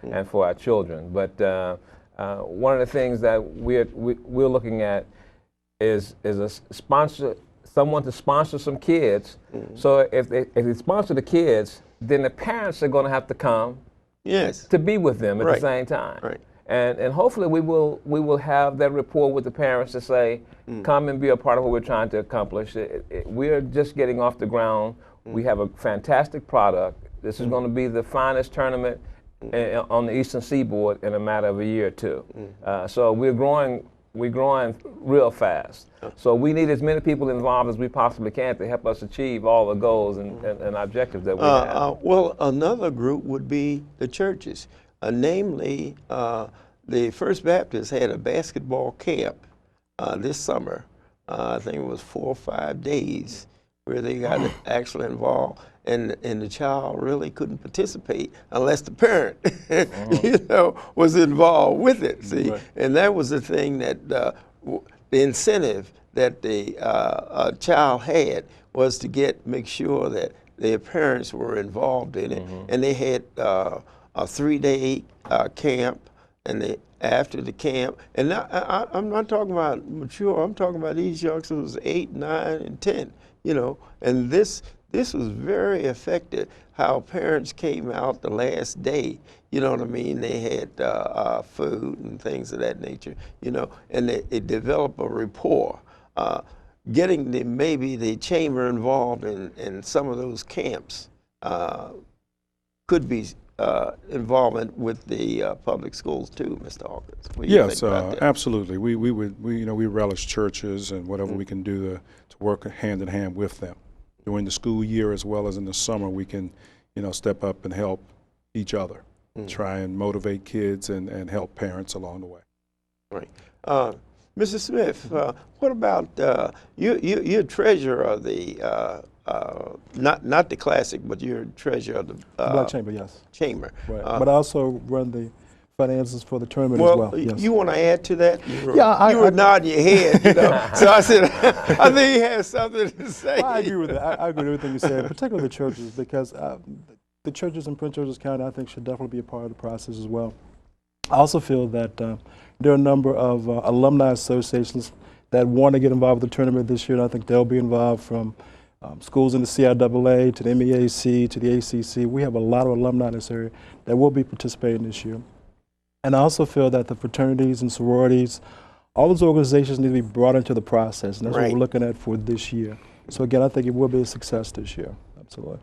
and for our children. But one of the things that we're looking at is a sponsor, someone to sponsor some kids. So if they sponsor the kids, then the parents are going to have to come to be with them at the same time. Right. And hopefully we will have that rapport with the parents to say, come and be a part of what we're trying to accomplish. We're just getting off the ground. We have a fantastic product. This is going to be the finest tournament on the Eastern Seaboard in a matter of a year or two. So we're growing real fast. So we need as many people involved as we possibly can to help us achieve all the goals and objectives that we have. Well, another group would be the churches. Namely, the First Baptist had a basketball camp this summer. I think it was 4 or 5 days where they got actually involved, and the child really couldn't participate unless the parent, was involved with it. See, and that was the thing that the incentive that the child had was to make sure that their parents were involved in it, and they had a 3-day camp, and after the camp, and now, I'm not talking about mature. I'm talking about these youngsters 8, 9, and 10. And this was very effective. How parents came out the last day. You know what I mean? They had food and things of that nature. And they developed a rapport. Getting maybe the chamber involved in some of those camps could be involvement with the public schools too, Mr. Hawkins. Yes, absolutely. We relish churches and whatever we can do to work hand in hand with them during the school year as well as in the summer. We can, step up and help each other, try and motivate kids and help parents along the way. Right. Mrs. Smith, what about you're treasurer of the not the classic, but you're treasurer of the Black Chamber, yes. Chamber. Right. But I also run the finances for the tournament as well. Yes. You want to add to that? You were nodding your head, So I said, I think he has something to say. I agree with that. I agree with everything you said, particularly the churches, because the churches in Prince George's County, I think, should definitely be a part of the process as well. I also feel that there are a number of alumni associations that want to get involved with the tournament this year, and I think they'll be involved from schools in the CIAA to the MEAC to the ACC. We have a lot of alumni in this area that will be participating this year. And I also feel that the fraternities and sororities, all those organizations need to be brought into the process, and that's what we're looking at for this year. So again, I think it will be a success this year, absolutely.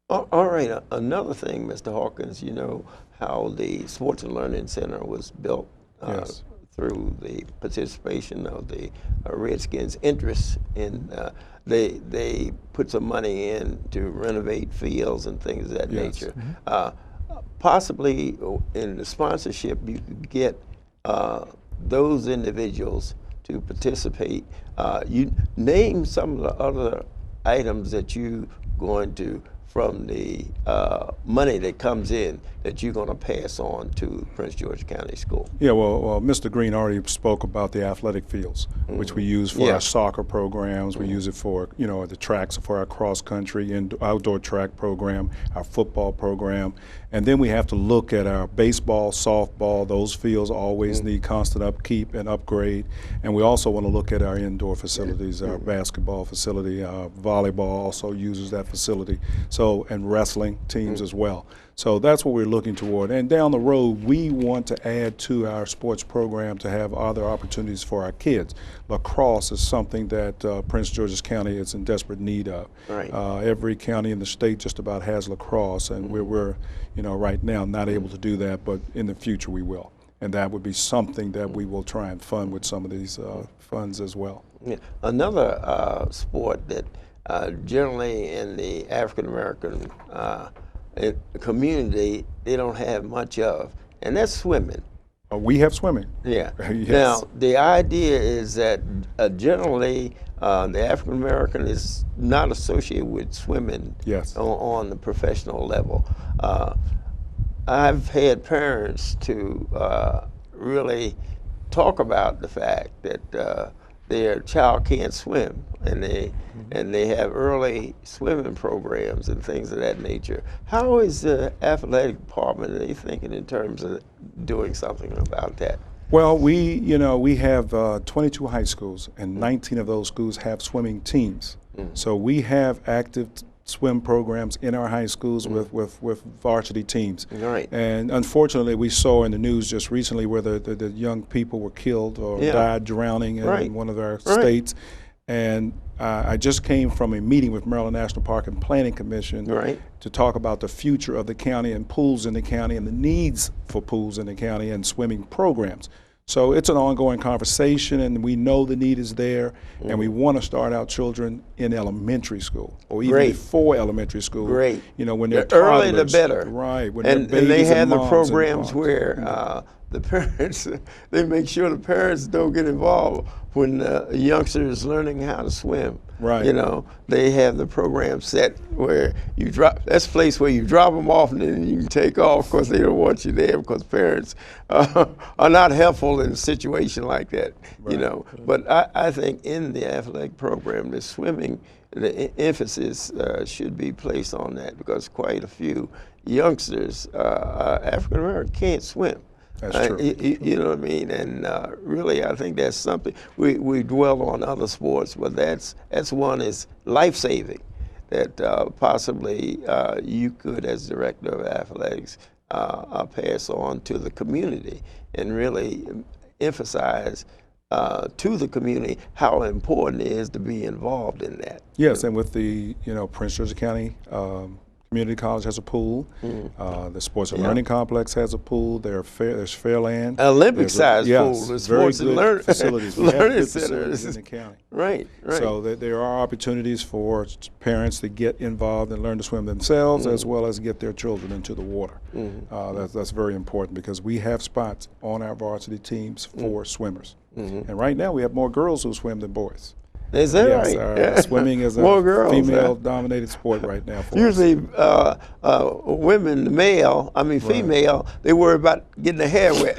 All right, another thing, Mr. Hawkins, how the Sports and Learning Center was built through the participation of the Redskins' interest in, they put some money in to renovate fields and things of that nature. Possibly in the sponsorship, you could get those individuals to participate. You name some of the other items that you're going to, from the money that comes in, that you're going to pass on to Prince George County School. Yeah, well, Mr. Green already spoke about the athletic fields, which we use for our soccer programs. We use it for, the tracks for our cross-country and outdoor track program, our football program. And then we have to look at our baseball, softball. Those fields always need constant upkeep and upgrade. And we also want to look at our indoor facilities, our basketball facility, volleyball also uses that facility. So, and wrestling teams as well. So that's what we're looking toward. And down the road, we want to add to our sports program to have other opportunities for our kids. Lacrosse is something that Prince George's County is in desperate need of. Every county in the state just about has lacrosse, and we're right now not able to do that, but in the future we will. And that would be something that we will try and fund with some of these funds as well. Another sport that generally in the African American community they don't have much of, and that's swimming. We have swimming. Yeah. Now the idea is that generally the African American is not associated with swimming on the professional level. I've had parents to really talk about the fact that their child can't swim, and they have early swimming programs and things of that nature. How is the athletic department, are they thinking in terms of doing something about that? Well, we have 22 high schools, and 19 of those schools have swimming teams. So we have active swim programs in our high schools with varsity teams. Right. And unfortunately, we saw in the news just recently where the young people were killed or died drowning in one of our states. And I just came from a meeting with Maryland National Park and Planning Commission to talk about the future of the county and pools in the county and the needs for pools in the county and swimming programs. So it's an ongoing conversation, and we know the need is there, and we want to start our children in elementary school or even before elementary school. You know, when they're early, the toddlers. better. Right. When And they're they babies have the moms programs where the parents, they make sure the parents don't get involved when a youngster is learning how to swim. Right. You know, they have the program set where you drop, that's a place where you drop them off and then you can take off because they don't want you there because parents are not helpful in a situation like that, you know. But I think in the athletic program, the swimming, the emphasis should be placed on that because quite a few youngsters, African American, can't swim. That's true. You know what I mean? And really, I think that's something, we dwell on other sports, but that's one is life-saving that possibly you could, as director of athletics, pass on to the community and really emphasize to the community how important it is to be involved in that. Yes, and with the, Prince George's County Community College has a pool. The Sports and Learning Complex has a pool. There's Fairland. Olympic-sized pool. The very Sports good and facilities. We Learning have good centers facilities in the county. Right. So there are opportunities for parents to get involved and learn to swim themselves as well as get their children into the water. That's very important because we have spots on our varsity teams for swimmers. And right now we have more girls who swim than boys. Is that right? Swimming is More a girls, female-dominated sport right now for Usually, us. women, female, they worry about getting their hair wet.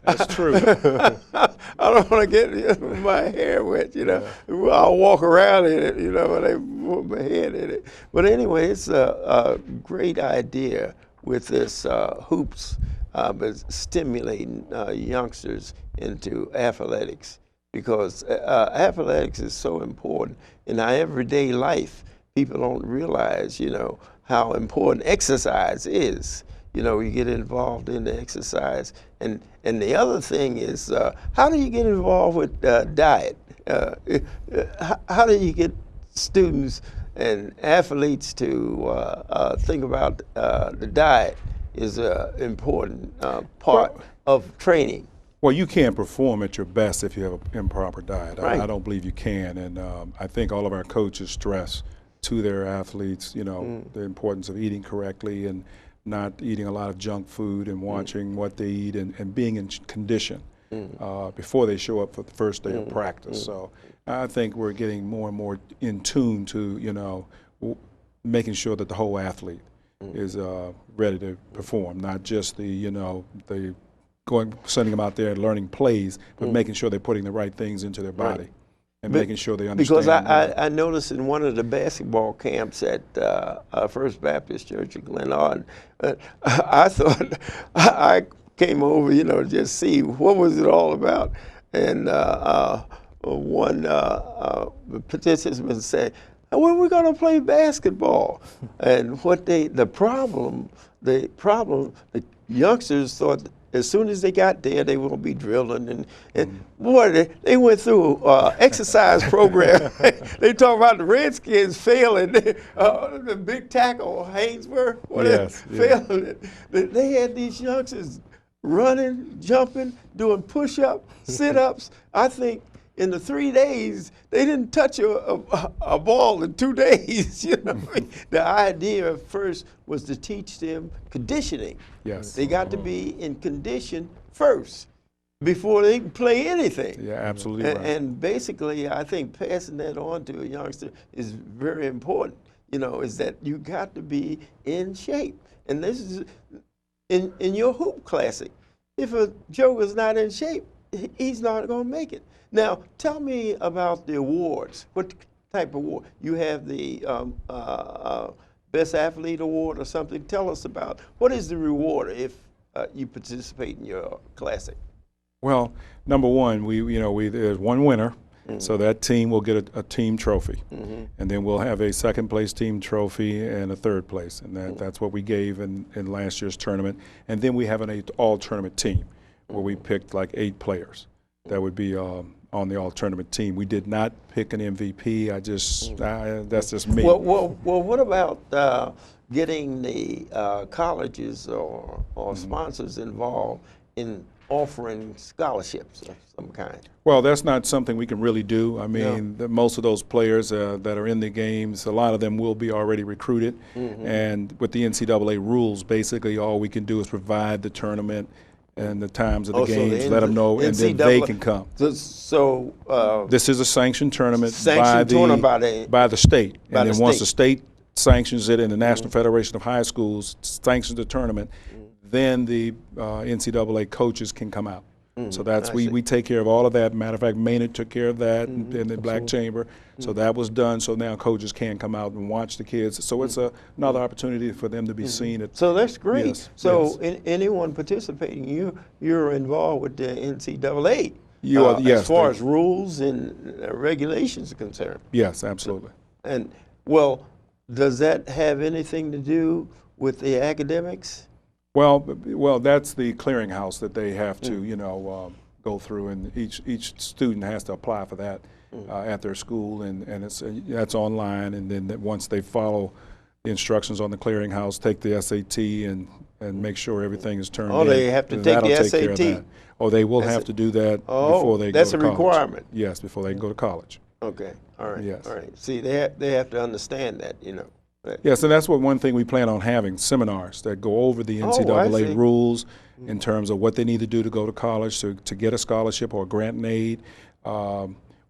That's true. I don't want to get my hair wet, I'll walk around in it, and I put my head in it. But anyway, it's a great idea with this hoops, but stimulating youngsters into athletics. Because athletics is so important in our everyday life. People don't realize, how important exercise is. You get involved in the exercise. And the other thing is, how do you get involved with diet? How do you get students and athletes to think about the diet is an important part of training? Well, you can't perform at your best if you have an improper diet. Right. I don't believe you can, and I think all of our coaches stress to their athletes, the importance of eating correctly and not eating a lot of junk food and watching what they eat and being in condition before they show up for the first day of practice. So I think we're getting more and more in tune to, making sure that the whole athlete is ready to perform, not just the sending them out there and learning plays, but making sure they're putting the right things into their body and making sure they understand. Because I noticed in one of the basketball camps at First Baptist Church in Glen Arden, I thought I came over, just see what was it all about. And one participant said, "When are we going to play basketball?" And the problem, the youngsters thought as soon as they got there, they were going to be drilling. And boy, they went through exercise program. They talk about the Redskins failing, the big tackle, Hainsworth, failing it. They had these youngsters running, jumping, doing push-ups, sit-ups. I think in the 3 days, they didn't touch a ball in 2 days. The idea at first was to teach them conditioning. Yes. They got to be in condition first before they can play anything. Yeah, absolutely right. And basically, I think passing that on to a youngster is very important. Is that you got to be in shape. And this is in your hoop classic. If a joker's not in shape, he's not going to make it. Now, tell me about the awards. What type of award? You have the Best Athlete Award or something. Tell us about what is the reward if you participate in your classic? Well, number one, there's one winner, so that team will get a team trophy, and then we'll have a second place team trophy and a third place, and that's what we gave in last year's tournament. And then we have an all-tournament team where we picked like 8 players that would be on the all-tournament team. We did not pick an MVP. That's just me. Well, what about getting the colleges or sponsors involved in offering scholarships of some kind? Well, that's not something we can really do. I mean, most of those players that are in the games, a lot of them will be already recruited. And with the NCAA rules, basically all we can do is provide the tournament and the times of the games, let them know, and then they can come. So this is a sanctioned tournament by the state. By and the then once state. the state sanctions it and the National Federation of High Schools sanctions the tournament, then the NCAA coaches can come out. So that's we take care of all of that. Matter of fact, Maynard took care of that in the Black Chamber. So that was done. So now coaches can come out and watch the kids. So it's another opportunity for them to be seen. So that's great. Yes, so anyone participating, you're involved with the NCAA. Yes, as far as rules and regulations are concerned. Yes, absolutely. And well, does that have anything to do with the academics? Well, that's the clearinghouse that they have to, go through, and each student has to apply for that at their school, and that's online. And then once they follow the instructions on the clearinghouse, take the SAT and make sure everything is turned in. Oh, they have to take the SAT. Oh, they will have to do that before they go to college. That's a requirement. Yes, before they can go to college. Okay. All right. Yes. All right. See, they have to understand that, Yes, and that's one thing we plan on having, seminars that go over the NCAA rules in terms of what they need to do to go to college, to get a scholarship or grant and aid.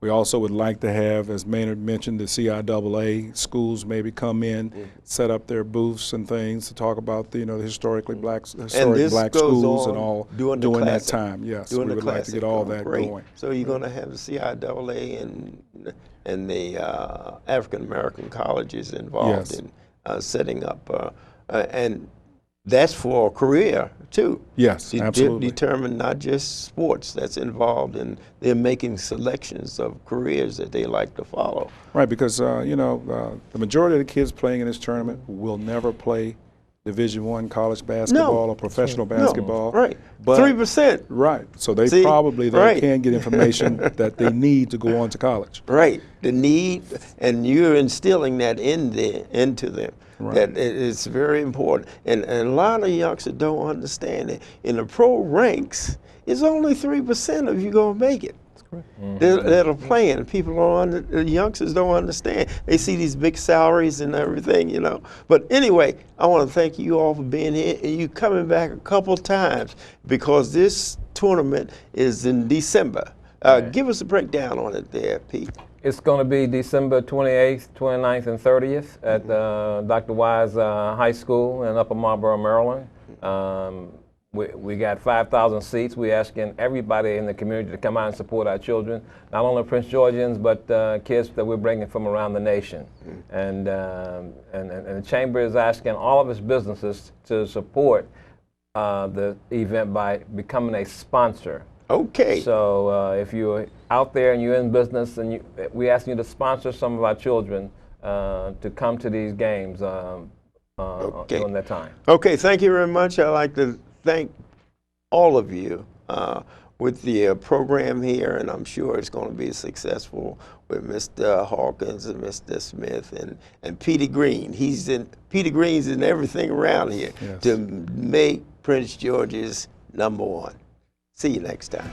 We also would like to have, as Maynard mentioned, the CIAA schools maybe come in, set up their booths and things to talk about the historically black schools and all during that time. Yes, we would like to get all that going. So you're going to have the CIAA and the African American colleges involved in setting up, and that's for a career too. Yes, absolutely. Determine not just sports that's involved in they're making selections of careers that they like to follow. Right, because the majority of the kids playing in this tournament will never play Division I college basketball or professional basketball. Right, but 3%. Right, so they can get information that they need to go on to college. Right, the need, and you're instilling that into them. Right. That it's very important, and a lot of youngsters don't understand it. In the pro ranks, it's only 3% of you gonna make it. That are playing. People the youngsters don't understand. They see these big salaries and everything, But anyway, I want to thank you all for being here, and you coming back a couple times because this tournament is in December. Give us a breakdown on it there, Pete. It's going to be December 28th, 29th, and 30th at Dr. Wise High School in Upper Marlboro, Maryland. We got 5,000 seats. We're asking everybody in the community to come out and support our children, not only Prince Georgians, but kids that we're bringing from around the nation. And the Chamber is asking all of its businesses to support the event by becoming a sponsor. Okay. So if you're out there and you're in business, and we ask you to sponsor some of our children to come to these games during that time. Okay, thank you very much. I'd like to thank all of you with the program here, and I'm sure it's going to be successful with Mr. Hawkins and Mr. Smith and Peter Green. Peter Green's in everything around here to make Prince George's #1. See you next time.